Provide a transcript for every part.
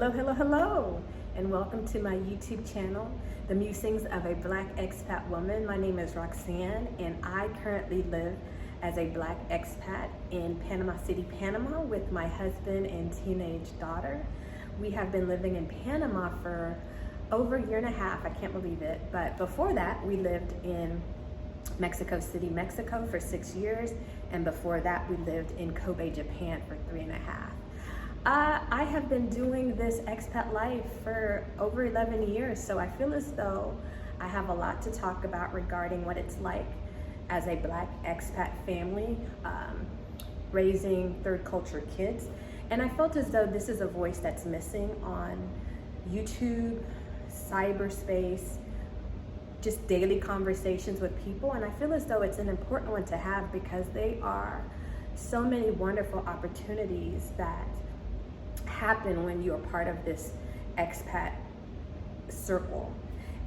Hello, hello, hello, and welcome to my YouTube channel, The Musings of a Black Expat Woman. My name is Roxanne, and I currently live as a Black expat in Panama City, Panama, with my husband and teenage daughter. We have been living in Panama for over a year and a half, I can't believe it, but before that, we lived in Mexico City, Mexico for 6 years, and before that, we lived in Kobe, Japan for 3.5 years. I have been doing this expat life for over 11 years, so I feel as though I have a lot to talk about regarding what it's like as a Black expat family, raising third culture kids. And I felt as though this is a voice that's missing on YouTube, cyberspace, just daily conversations with people. And I feel as though it's an important one to have because they are so many wonderful opportunities that happen when you're part of this expat circle.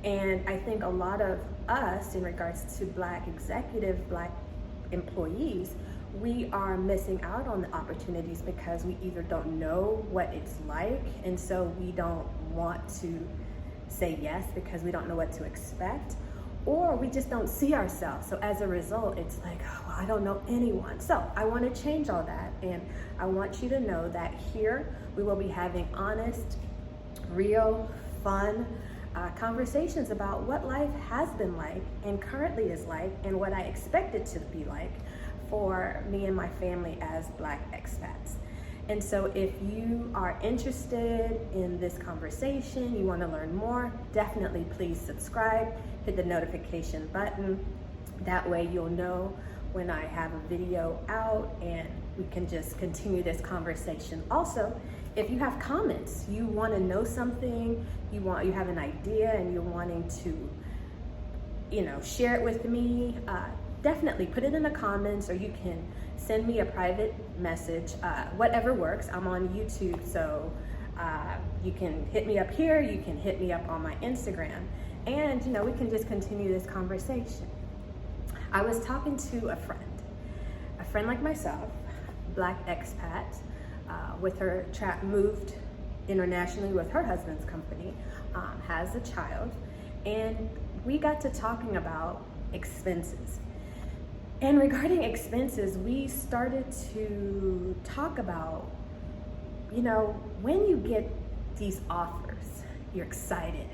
And I think a lot of us, in regards to Black executives, Black employees, we are missing out on the opportunities because we either don't know what it's like, and so we don't want to say yes because we don't know what to expect, or we just don't see ourselves. So as a result, it's like, oh, well, I don't know anyone. So I want to change all that, and I want you to know that here we will be having honest, real, fun conversations about what life has been like and currently is like, and what I expect it to be like for me and my family as Black expats. And so if you are interested in this conversation, you want to learn more, definitely please subscribe, hit the notification button. That way you'll know when I have a video out, and we can just continue this conversation. Also, if you have comments, you want to know something, you have an idea and you're wanting to, share it with me, definitely put it in the comments, or you can send me a private message, whatever works. I'm on YouTube, so you can hit me up here, you can hit me up on my Instagram, and we can just continue this conversation. I was talking to a friend like myself, Black expat, with her moved internationally with her husband's company, has a child, and we got to talking about expenses. And regarding expenses, we started to talk about, when you get these offers, you're excited.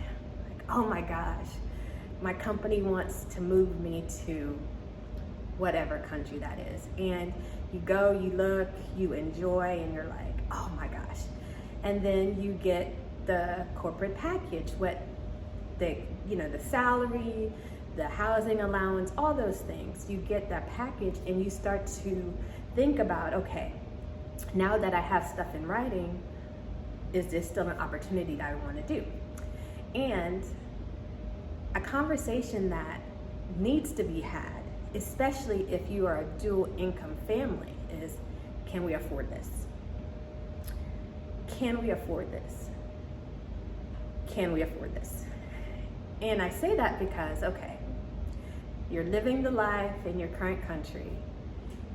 Like, oh my gosh, my company wants to move me to whatever country that is. And you go, you look, you enjoy, and you're like, oh my gosh. And then you get the corporate package, the salary, the housing allowance, all those things. You get that package and you start to think about, okay, now that I have stuff in writing, is this still an opportunity that I want to do? And a conversation that needs to be had, especially if you are a dual income family, is, can we afford this? Can we afford this? Can we afford this? And I say that because, okay, you're living the life in your current country,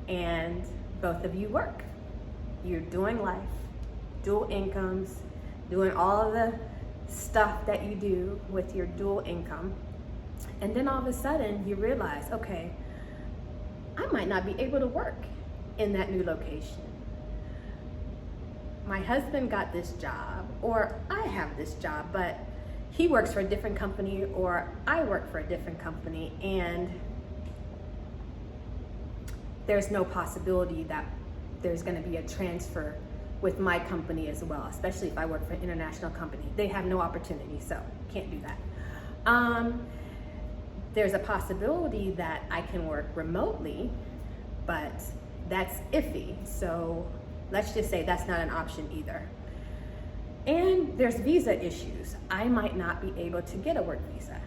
and both of you work. You're doing life, dual incomes, doing all of the stuff that you do with your dual income. And then all of a sudden you realize, okay, I might not be able to work in that new location. My husband got this job, or I have this job, but he works for a different company, or I work for a different company, and there's no possibility that there's going to be a transfer with my company as well, especially if I work for an international company. They have no opportunity, so can't do that. There's a possibility that I can work remotely, but that's iffy. So let's just say that's not an option either. And there's visa issues. I might not be able to get a work visa.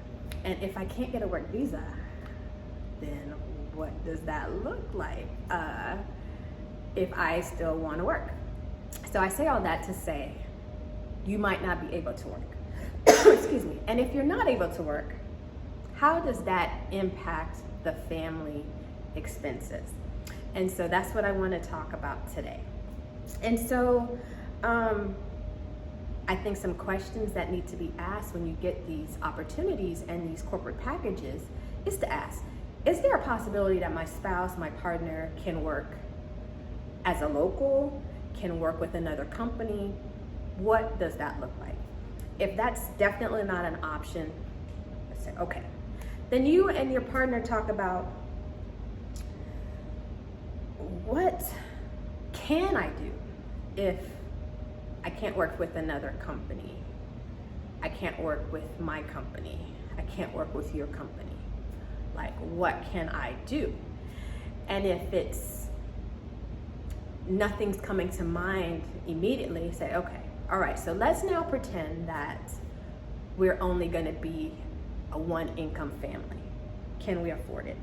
And if I can't get a work visa, then what does that look like if I still want to work? So I say all that to say, you might not be able to work. Excuse me. And if you're not able to work, how does that impact the family expenses? And so that's what I want to talk about today. And so I think some questions that need to be asked when you get these opportunities and these corporate packages is to ask, is there a possibility that my spouse, my partner, can work as a local, can work with another company? What does that look like? If that's definitely not an option, let's say, okay. Then you and your partner talk about, what can I do if I can't work with another company? I can't work with my company. I can't work with your company. Like, what can I do? And if it's nothing's coming to mind immediately, say, okay, all right, so let's now pretend that we're only gonna be a one-income family. Can we afford it?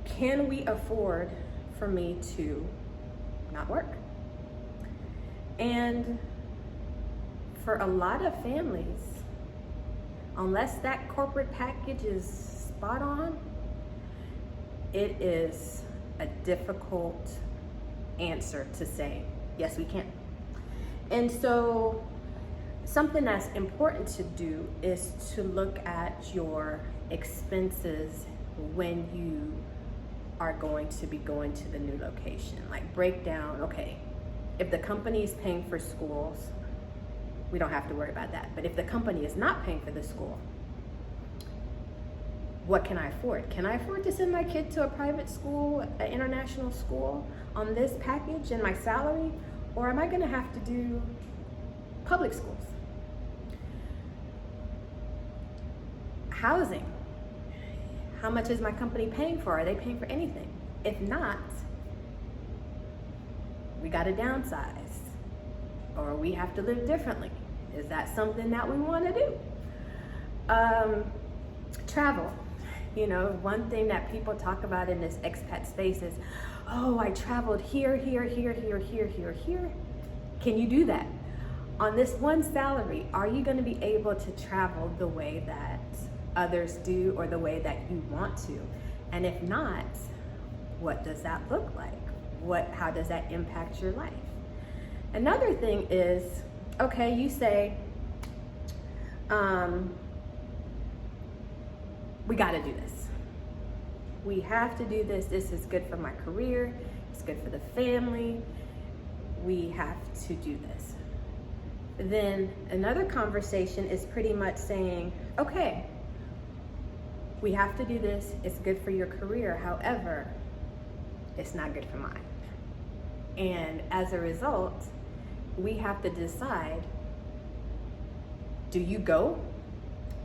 Can we afford for me to not work? And for a lot of families, unless that corporate package is spot on, it is a difficult answer to say, yes, we can. And so something that's important to do is to look at your expenses when you are going to be going to the new location. Like, break down, okay, if the company is paying for schools, we don't have to worry about that. But if the company is not paying for the school, what can I afford? Can I afford to send my kid to a private school, an international school on this package and my salary? Or am I gonna have to do public schools? Housing. How much is my company paying for? Are they paying for anything? If not, we gotta downsize, or we have to live differently. Is that something that we wanna do? Travel. You know, one thing that people talk about in this expat space is, oh, I traveled here. Can you do that? On this one salary, are you gonna be able to travel the way that others do or the way that you want to? And if not, what does that look like? How does that impact your life? Another thing is, okay, you say, we gotta do this. We have to do this. This is good for my career. It's good for the family. We have to do this. Then another conversation is pretty much saying, okay, we have to do this. It's good for your career. However, it's not good for mine. And as a result, we have to decide, do you go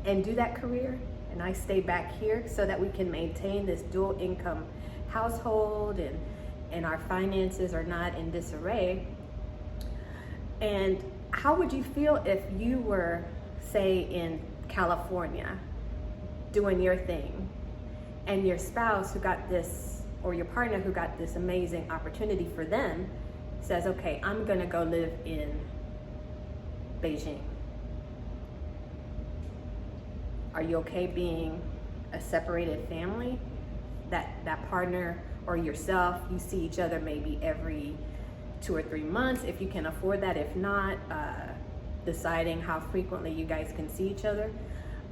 and do that career and I stay back here so that we can maintain this dual income household and our finances are not in disarray? And how would you feel if you were, say, in California doing your thing and your spouse who got this, or your partner who got this amazing opportunity for them, says, okay, I'm gonna go live in Beijing. Are you okay being a separated family? That partner or yourself, you see each other maybe every 2 or 3 months, if you can afford that. If not, deciding how frequently you guys can see each other.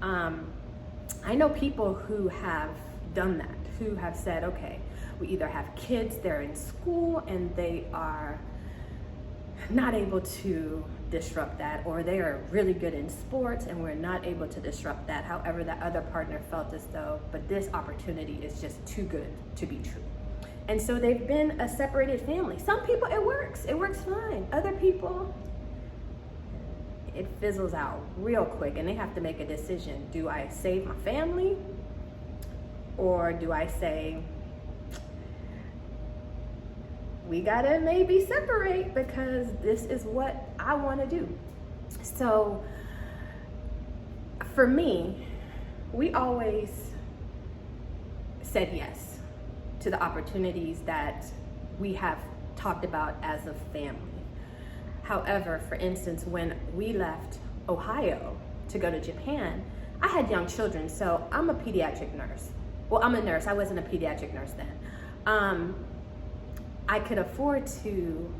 I know people who have done that, who have said, okay, we either have kids, they're in school and they are not able to disrupt that, or they are really good in sports and we're not able to disrupt that. However, that other partner felt as though, but this opportunity is just too good to be true. And so they've been a separated family. Some people, it works fine. Other people, it fizzles out real quick and they have to make a decision. Do I save my family? Or do I say, we gotta maybe separate because this is what I wanna do? So for me, we always said yes to the opportunities that we have talked about as a family. However, for instance, when we left Ohio to go to Japan, I had young children, so I'm a pediatric nurse. Well, I'm a nurse, I wasn't a pediatric nurse then. I could afford to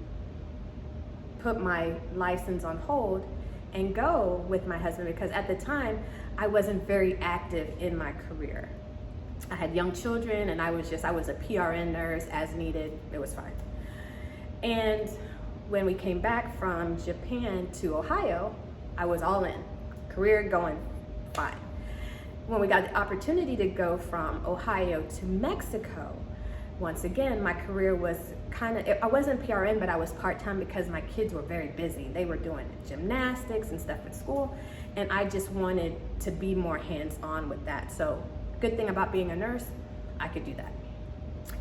put my license on hold and go with my husband, because at the time I wasn't very active in my career. I had young children and I was a PRN nurse as needed. It was fine. And when we came back from Japan to Ohio, I was all in, career going fine. When we got the opportunity to go from Ohio to Mexico, once again, my career was I wasn't PRN, but I was part-time because my kids were very busy. They were doing gymnastics and stuff at school, and I just wanted to be more hands-on with that. So good thing about being a nurse, I could do that.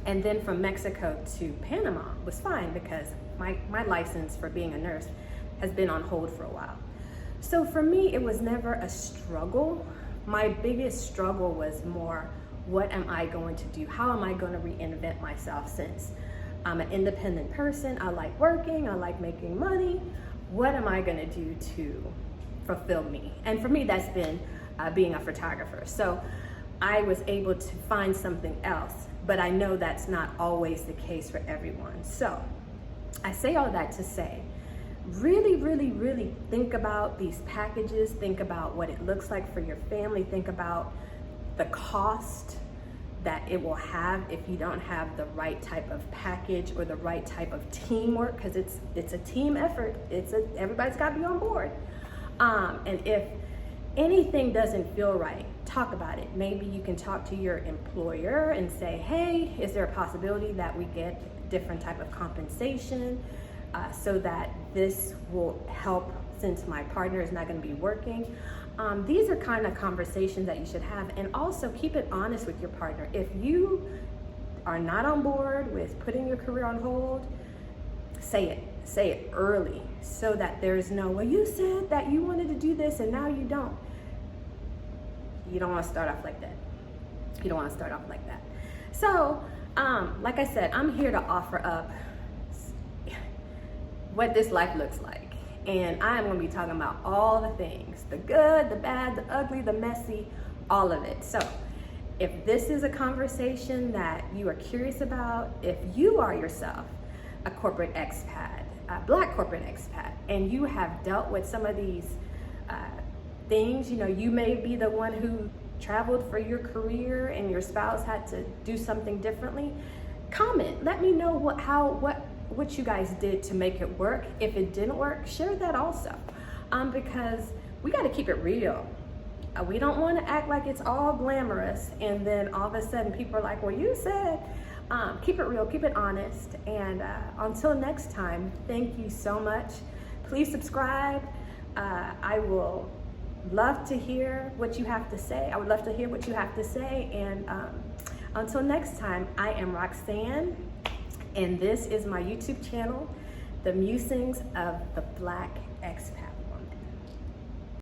And then from Mexico to Panama was fine because my license for being a nurse has been on hold for a while. So for me, it was never a struggle. My biggest struggle was more, what am I going to do? How am I going to reinvent myself, since I'm an independent person? I like working, I like making money. What am I going to do to fulfill me? And for me, that's been being a photographer. So I was able to find something else, but I know that's not always the case for everyone. So I say all that to say, really, really, really think about these packages. Think about what it looks like for your family. Think about the cost that it will have if you don't have the right type of package or the right type of teamwork, because it's a team effort. Everybody's got to be on board. And if anything doesn't feel right, talk about it. Maybe you can talk to your employer and say, hey, is there a possibility that we get different type of compensation so that this will help, since my partner is not going to be working. These are kind of conversations that you should have. And also keep it honest with your partner. If you are not on board with putting your career on hold, say it early, so that there's no, well, you said that you wanted to do this and now you don't. You don't want to start off like that. You don't want to start off like that. So, like I said, I'm here to offer up what this life looks like. And I am going to be talking about all the things, the good, the bad, the ugly, the messy, all of it. So if this is a conversation that you are curious about, if you are yourself a corporate expat, a Black corporate expat, and you have dealt with some of these things, you may be the one who traveled for your career and your spouse had to do something differently, comment. Let me know what you guys did to make it work. If it didn't work, share that also, because we got to keep it real. We don't want to act like it's all glamorous and then all of a sudden people are like, well, you said. Keep it real, keep it honest, and until next time, thank you so much. Please subscribe. I will love to hear what you have to say. I would love to hear what you have to say, and until next time, I am Roxanne, and this is my YouTube channel, The Musings of the Black Expat.